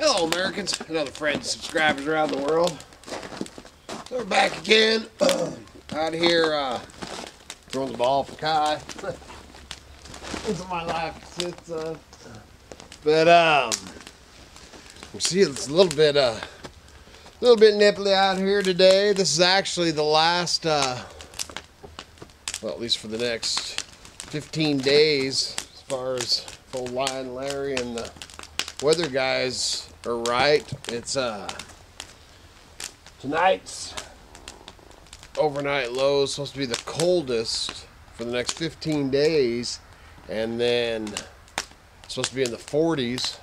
Hello Americans and other friends and subscribers around the world. So we're back again out here throwing the ball for Kai. That's what my life consists of. But you see it's a little bit nipply out here today. This is actually the last well, at least for the next 15 days as far as old Lion Larry and the weather guys are right. It's tonight's overnight low is supposed to be the coldest for the next 15 days, and then it's supposed to be in the 40s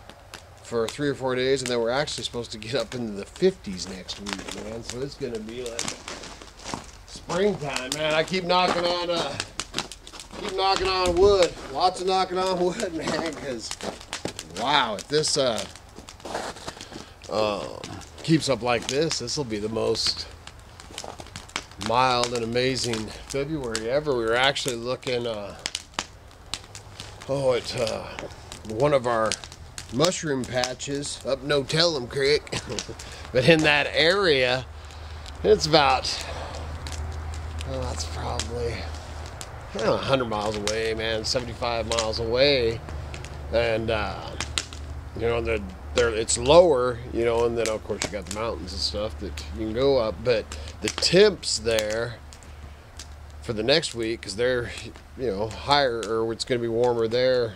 for 3 or 4 days, and then we're actually supposed to get up into the 50s next week, man. So it's gonna be like springtime, man. I keep knocking on wood, lots of knocking on wood, man, because wow, if this keeps up like this, this will be the most mild and amazing February ever. We were actually looking at one of our mushroom patches up No Tell'em Creek, but in that area, it's about it's probably 100 miles away, man, 75 miles away, and you know, it's lower, you know, and then of course you got the mountains and stuff that you can go up, but the temps there for the next week, because they're, you know, higher, or it's going to be warmer there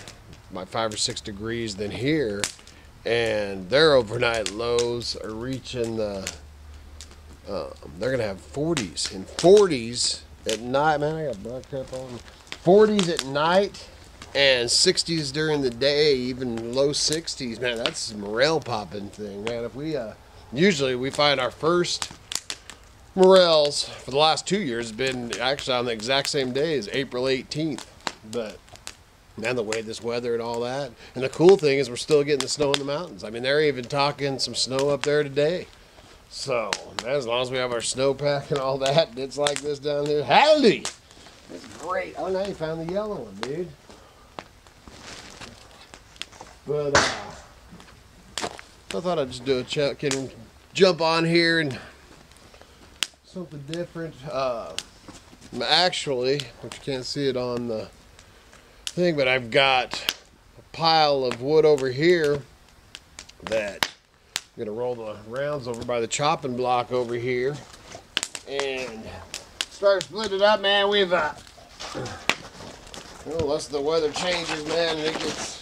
by 5 or 6 degrees than here, and their overnight lows are reaching the they're going to have 40s and 40s at night, man. I got black cap on. 40s at night and 60s during the day, even low 60s, man. That's a morel popping thing, man. If we usually we find our first morels for the last 2 years have been actually on the exact same day as April 18th, but man, the way this weather and all that, and the cool thing is we're still getting the snow in the mountains. I mean, they're even talking some snow up there today. So man, as long as we have our snowpack and all that, and it's like this down there, howdy, it's great. Oh, now you found the yellow one, dude. But I thought I'd just do a check and jump on here and something different. Actually, but you can't see it on the thing, but I've got a pile of wood over here that I'm gonna roll the rounds over by the chopping block over here and start splitting it up, man. We've unless the weather changes, man, and it gets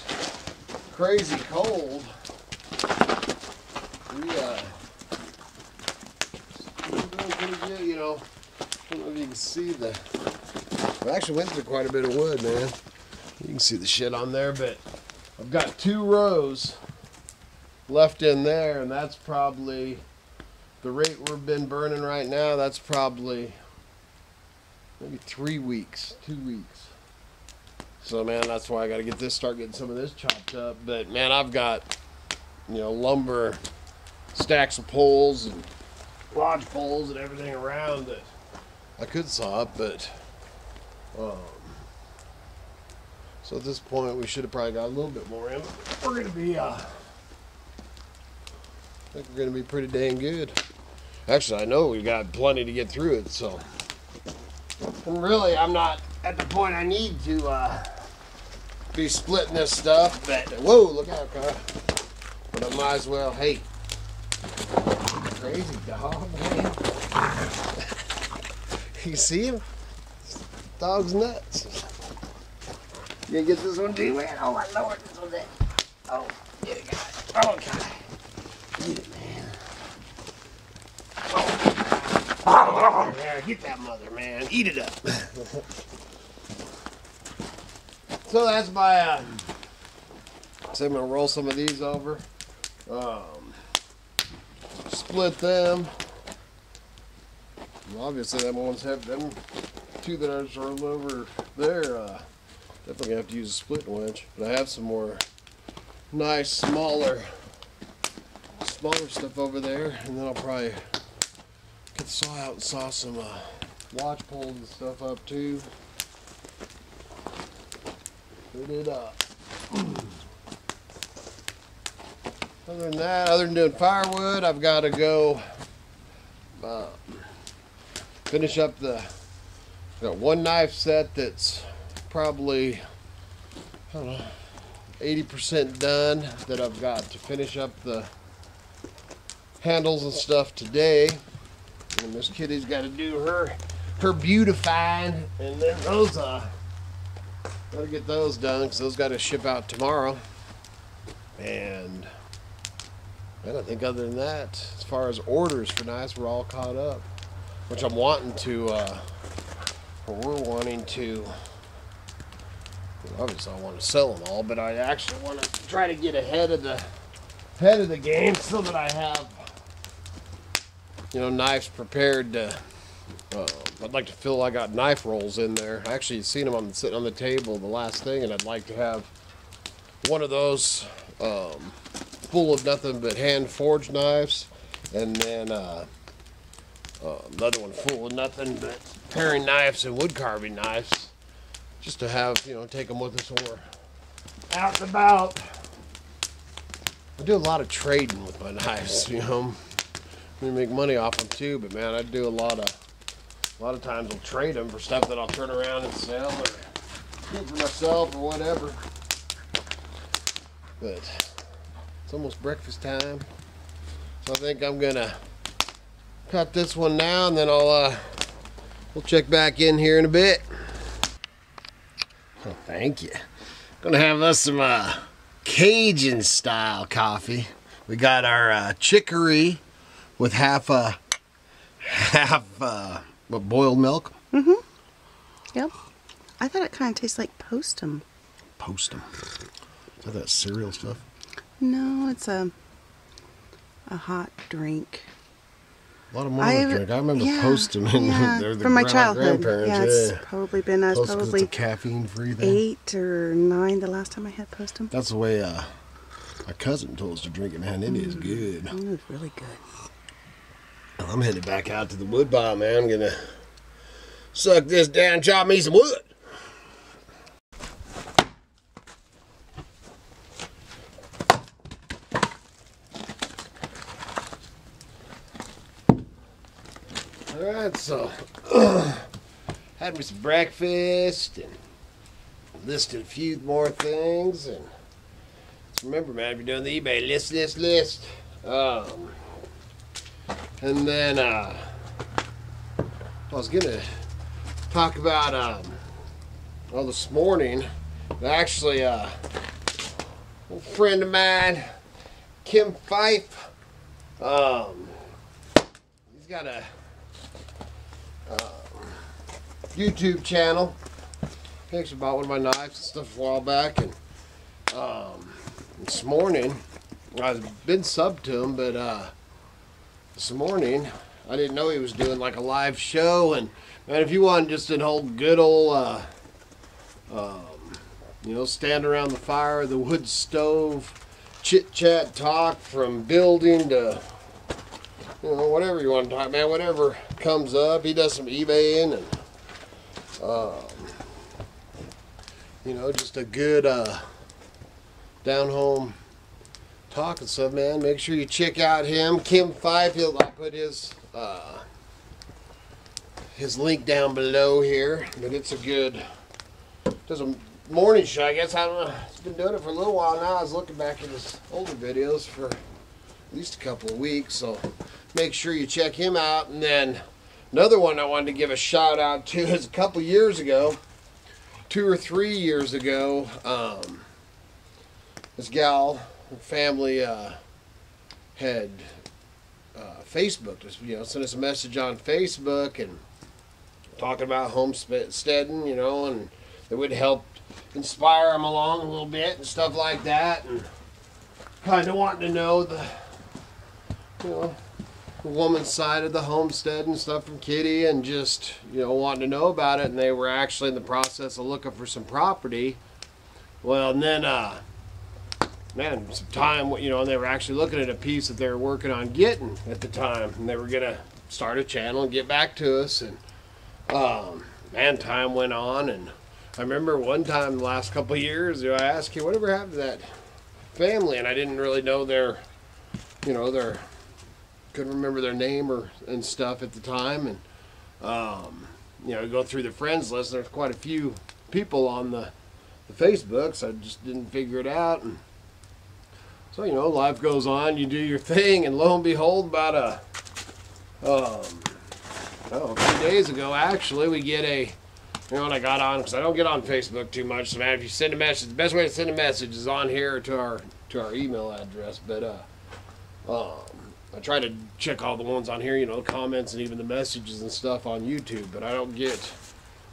crazy cold, we're doing pretty good, you know. I don't know if you can see I actually went through quite a bit of wood, man. You can see the shit on there, but I've got 2 rows left in there, and that's probably the rate we've been burning right now. That's probably maybe 3 weeks, 2 weeks. So man, that's why I got to start getting some of this chopped up. But man, I've got, you know, lumber, stacks of poles and lodge poles and everything around that I could saw up, but so at this point we should have probably got a little bit more in. We're gonna be I think we're gonna be pretty dang good. Actually, I know we got plenty to get through it, so. And really, I'm not at the point I need to be splitting this stuff, but whoa, look out, Kyle. But I might as well, hey, crazy dog, man. You see him? Dog's nuts. You gonna get this one too, man? Oh my lord, this one's it. Oh, get it, guys. Oh, God. Get it, man. Oh, there, get that mother, man. Eat it up. So that's my, so I'm going to roll some of these over. Split them. Well, obviously, them ones have, them 2 that I just rolled over there, definitely going to have to use a split winch. But I have some more nice, smaller stuff over there, and then I'll probably get the saw out and saw some lodge poles and stuff up too. Put it up. Other than that, other than doing firewood, I've got to go finish up got one knife set that's probably, I don't know, 80% done, that I've got to finish up the handles and stuff today. And Miss Kitty's got to do her beautifying, and then those gotta get those done because those got to ship out tomorrow. And I think other than that, as far as orders for knives, we're all caught up. Which I'm wanting to, or we're wanting to. Obviously, I want to sell them all, but I actually want to try to get ahead of the game so that I have, knives prepared to. I'd like to feel I got knife rolls in there. I actually seen them sitting on the table, the last thing, and I'd like to have one of those full of nothing but hand forged knives, and then another one full of nothing but paring knives and wood carving knives, just to have, take them with us when we're out and about. I do a lot of trading with my knives, We make money off them too, but man, I do a lot of times I'll trade them for stuff that I'll turn around and sell or keep for myself or whatever. But it's almost breakfast time, so I think I'm gonna cut this one now, and then we'll check back in here in a bit. Oh, thank you. Gonna have us some Cajun style coffee. We got our chicory with half what, boiled milk. Mm-hmm. Yep. I thought it kind of tastes like Postum. Postum. Is that cereal stuff? No, it's a hot drink. A lot of Mormons drink. I remember Postum, and they're the from my childhood. grandparents. Yeah, it's probably been probably it's a caffeine-free thing. 8 or 9 the last time I had Postum. That's the way my cousin told us to drink it. Man, it is good. It was really good. Well, I'm headed back out to the wood pile, man. I'm gonna suck this down, chop me some wood. Alright, so had me some breakfast and listed a few more things, and just remember, man, if you're doing the eBay list. And then I was gonna talk about this morning, actually a friend of mine, Kim Fyffe, he's got a YouTube channel. He actually bought one of my knives and stuff a while back, and this morning I've been subbed to him, but this morning I didn't know he was doing like a live show. And man, if you want just an old good old stand around the fire, the wood stove, chit chat talk from building to whatever you want to talk, man, whatever comes up. He does some eBaying and just a good down home talk and stuff, man. Make sure you check out him, Kim Fyffe. I'll put his link down below here. But it's a good, does a morning show, I guess. I don't know. He's been doing it for a little while now. I was looking back at his older videos for at least a couple of weeks, so make sure you check him out. And then another one I wanted to give a shout out to is a couple years ago, 2 or 3 years ago, this gal, her family had Facebooked us, sent us a message on Facebook and talking about homesteading, and it would help inspire them along a little bit and stuff like that, and kind of wanting to know the woman's side of the homestead and stuff from Kitty, and just wanting to know about it. And they were actually in the process of looking for some property. Well, and then man, some time, and they were actually looking at a piece that they were working on getting at the time, and they were gonna start a channel and get back to us. And man, time went on, and I remember one time the last couple of years, I asked you, whatever happened to that family? And I didn't really know their you know, they're couldn't remember their name and stuff at the time, and you know, go through the friends list. There's quite a few people on the Facebook, so I just didn't figure it out. And so, you know, life goes on. You do your thing, and lo and behold, about a few days ago, actually, we get a, you know, and I got on, because I don't get on Facebook too much. So, man, if you send a message, the best way to send a message is on here to our email address. But I try to check all the ones on here, you know, comments and even the messages and stuff on YouTube. But I don't get.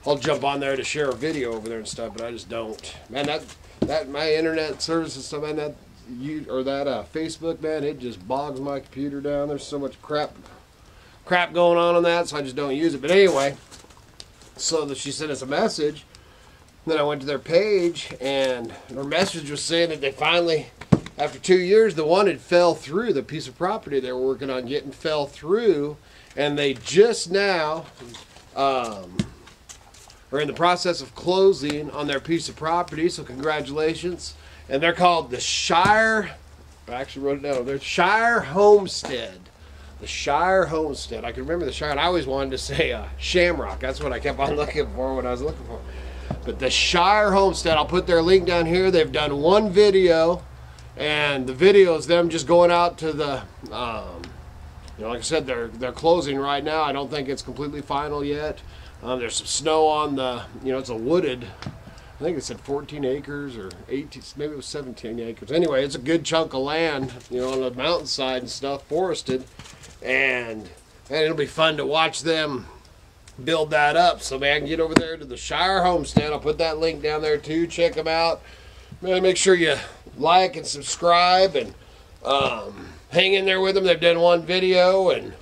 I'll jump on there to share a video over there and stuff, but I just don't. Man, that my internet service and stuff, man, that Facebook, man, it just bogs my computer down. There's so much crap going on that, so I just don't use it. But anyway, so that she sent us a message. Then I went to their page, and her message was saying that they finally, after 2 years, the one had fell through. The piece of property they were working on getting fell through, and they just now are in the process of closing on their piece of property. So congratulations. And they're called the Shire. I actually wrote it down. They're Shire Homestead. The Shire Homestead. I can remember the Shire, and I always wanted to say Shamrock. That's what I kept on looking for when I was looking for. But the Shire Homestead, I'll put their link down here. They've done one video, and the video is them just going out to the, you know, like I said, they're closing right now. I don't think it's completely final yet. There's some snow on the, you know, it's a wooded, I think it said 14 acres or 18, maybe it was 17 acres. Anyway, it's a good chunk of land, you know, on the mountainside and stuff, forested. And it'll be fun to watch them build that up. So, man, get over there to the Shire Homestead. I'll put that link down there, too. Check them out. Man, make sure you like and subscribe and hang in there with them. They've done one video, and,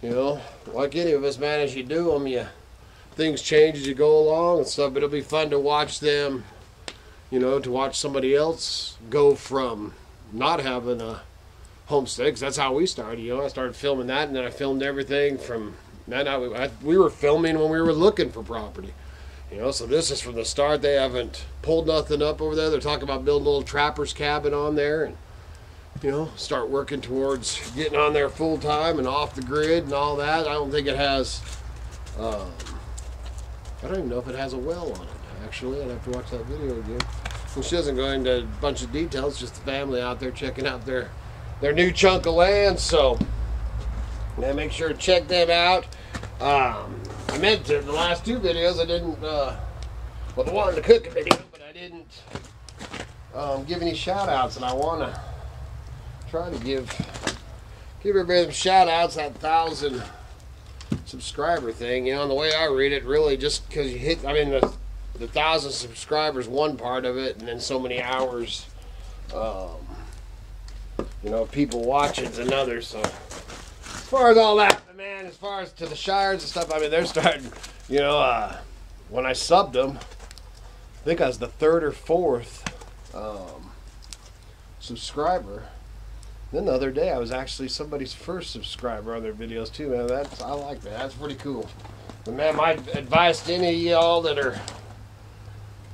you know, like any of us, man, as you do them, things change as you go along and stuff, but it'll be fun to watch them, you know, to watch somebody else go from not having a homestead, because that's how we started, you know. I started filming that, and then I filmed everything from, we were filming when we were looking for property, you know, so this is from the start. They haven't pulled nothing up over there. They're talking about building a little trapper's cabin on there, and, you know, start working towards getting on there full time and off the grid and all that. I don't think it has, I don't even know if it has a well on it, actually. I'd have to watch that video again. And she doesn't go into a bunch of details, just the family out there checking out their new chunk of land. So, man, make sure to check them out. I meant to, the last two videos, I didn't, well, the one in the cooking video, but I didn't give any shout outs, and I want to try to give everybody some shout outs, that 1,000 subscriber thing, you know. And the way I read it, really, just because you hit, I mean, the 1,000 subscribers, one part of it, and then so many hours, you know, people watching is another. So as far as all that, man, as far as to the Shires and stuff, I mean, they're starting, you know, when I subbed them, I think I was the 3rd or 4th subscriber. Then the other day, I was actually somebody's first subscriber on their videos too, man. I like that. That's pretty cool. But man, my advice to any of y'all that are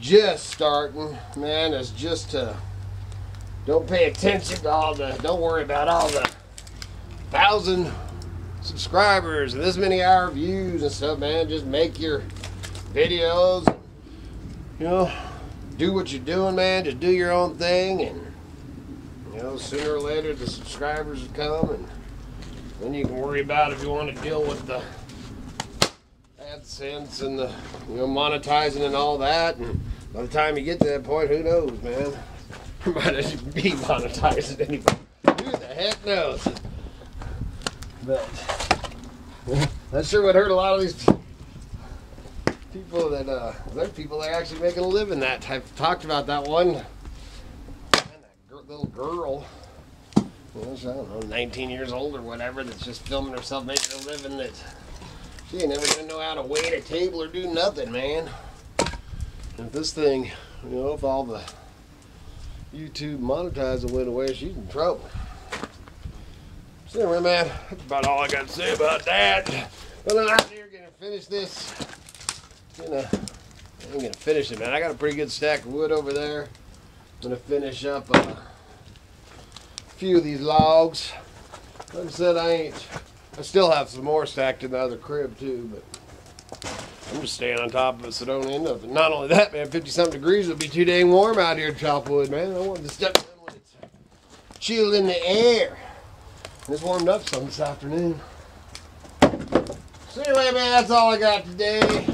just starting, man, is just to don't pay attention to don't worry about all the 1,000 subscribers and this many hour views and stuff, man. Just make your videos, you know, do what you're doing, man. Just do your own thing, and you know, sooner or later the subscribers will come, and then you can worry about if you want to deal with the AdSense and the, you know, monetizing and all that. And by the time you get to that point, who knows, man? You might actually be monetizing anyway. Who the heck knows? But that sure would hurt a lot of these people that there's people that are actually making a living that. I've talked about that one. Little girl, you know, I don't know, 19 years old or whatever, that's just filming herself making a living, that she ain't never gonna know how to wait a table or do nothing, man. And if this thing, you know, if all the YouTube monetizing went away, she's in trouble. So anyway, man, that's about all I got to say about that. Well, I'm out here gonna finish this. I'm gonna finish it, man. I got a pretty good stack of wood over there. I'm gonna finish up few of these logs, Like I said, I still have some more stacked in the other crib too, but I'm just staying on top of it so don't end up. And not only that, man, 50-something degrees would be too dang warm out here to chop wood, man. I want the stuff done when it's chilled in the air. And it's warmed up some this afternoon. So anyway, man, that's all I got today.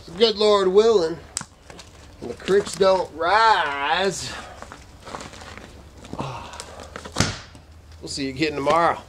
So good Lord willing, and the creeks don't rise, we'll see you again tomorrow.